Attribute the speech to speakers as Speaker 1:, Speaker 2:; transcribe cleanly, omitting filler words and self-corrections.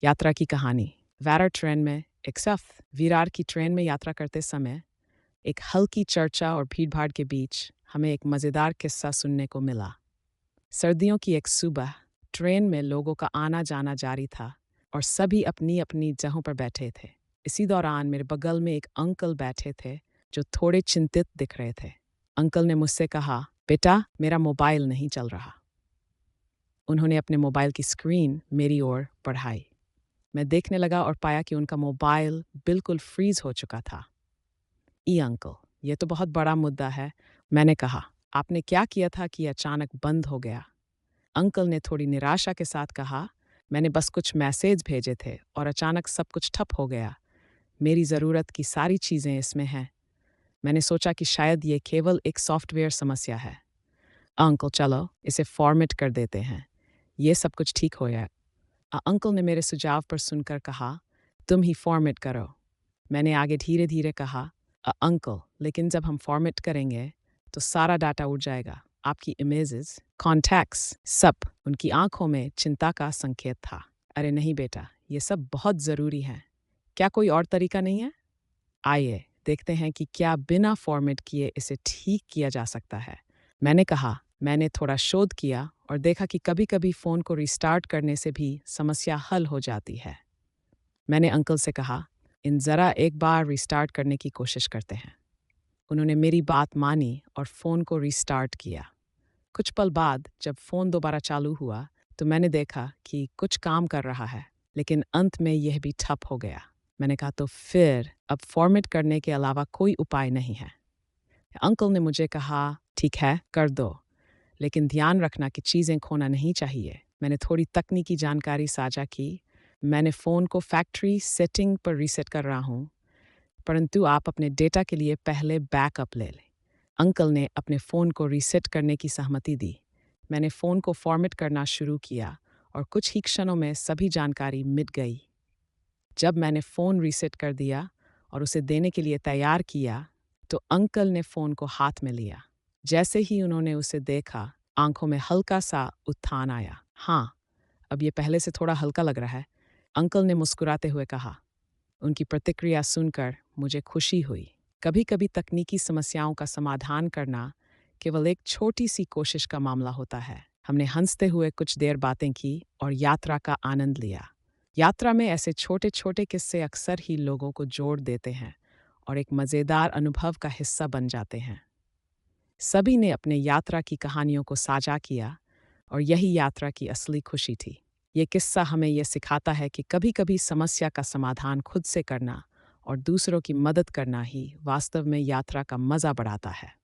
Speaker 1: यात्रा की कहानी। वारा ट्रेन में एक सफ़र। विरार की ट्रेन में यात्रा करते समय एक हल्की चर्चा और भीड़भाड़ के बीच हमें एक मज़ेदार किस्सा सुनने को मिला। सर्दियों की एक सुबह ट्रेन में लोगों का आना जाना जारी था और सभी अपनी अपनी जगहों पर बैठे थे। इसी दौरान मेरे बगल में एक अंकल बैठे थे जो थोड़े चिंतित दिख रहे थे। अंकल ने मुझसे कहा, बेटा मेरा मोबाइल नहीं चल रहा। उन्होंने अपने मोबाइल की स्क्रीन मेरी ओर बढ़ाई। मैं देखने लगा और पाया कि उनका मोबाइल बिल्कुल फ्रीज हो चुका था। अंकल, ये तो बहुत बड़ा मुद्दा है। मैंने कहा, आपने क्या किया था कि अचानक बंद हो गया? अंकल ने थोड़ी निराशा के साथ कहा, मैंने बस कुछ मैसेज भेजे थे और अचानक सब कुछ ठप हो गया। मेरी ज़रूरत की सारी चीज़ें इसमें हैं। मैंने सोचा कि शायद ये केवल एक सॉफ्टवेयर समस्या है। अंकल, चलो इसे फॉर्मेट कर देते हैं, ये सब कुछ ठीक हो जाए। अंकल ने मेरे सुझाव पर सुनकर कहा, तुम ही फॉर्मेट करो। मैंने आगे धीरे धीरे कहा, अंकल, लेकिन जब हम फॉर्मेट करेंगे तो सारा डाटा उड़ जाएगा। आपकी इमेजेस, कॉन्टैक्ट्स, सब। उनकी आंखों में चिंता का संकेत था। अरे नहीं बेटा, ये सब बहुत ज़रूरी है। क्या कोई और तरीका नहीं है? आइए देखते हैं कि क्या बिना फॉर्मेट किए इसे ठीक किया जा सकता है। मैंने कहा, मैंने थोड़ा शोध किया और देखा कि कभी-कभी फ़ोन को रिस्टार्ट करने से भी समस्या हल हो जाती है। मैंने अंकल से कहा, इन ज़रा एक बार रिस्टार्ट करने की कोशिश करते हैं। उन्होंने मेरी बात मानी और फ़ोन को रिस्टार्ट किया। कुछ पल बाद जब फ़ोन दोबारा चालू हुआ तो मैंने देखा कि कुछ काम कर रहा है, लेकिन अंत में यह भी ठप हो गया। मैंने कहा, तो फिर अब फॉर्मेट करने के अलावा कोई उपाय नहीं है? अंकल ने मुझे कहा, ठीक है, कर दो, लेकिन ध्यान रखना कि चीज़ें खोना नहीं चाहिए। मैंने थोड़ी तकनीकी जानकारी साझा की। मैंने फ़ोन को फैक्ट्री सेटिंग पर रीसेट कर रहा हूँ, परंतु आप अपने डेटा के लिए पहले बैकअप ले लें। अंकल ने अपने फ़ोन को रीसेट करने की सहमति दी। मैंने फ़ोन को फॉर्मेट करना शुरू किया और कुछ ही क्षणों में सभी जानकारी मिट गई। जब मैंने फ़ोन रीसेट कर दिया और उसे देने के लिए तैयार किया, तो अंकल ने फ़ोन को हाथ में लिया। जैसे ही उन्होंने उसे देखा, आंखों में हल्का सा उत्थान आया। हाँ, अब ये पहले से थोड़ा हल्का लग रहा है, अंकल ने मुस्कुराते हुए कहा। उनकी प्रतिक्रिया सुनकर मुझे खुशी हुई। कभी-कभी तकनीकी समस्याओं का समाधान करना केवल एक छोटी सी कोशिश का मामला होता है। हमने हंसते हुए कुछ देर बातें की और यात्रा का आनंद लिया। यात्रा में ऐसे छोटे-छोटे किस्से अक्सर ही लोगों को जोड़ देते हैं और एक मज़ेदार अनुभव का हिस्सा बन जाते हैं। सभी ने अपने यात्रा की कहानियों को साझा किया और यही यात्रा की असली खुशी थी। ये किस्सा हमें ये सिखाता है कि कभी-कभी समस्या का समाधान खुद से करना और दूसरों की मदद करना ही वास्तव में यात्रा का मज़ा बढ़ाता है।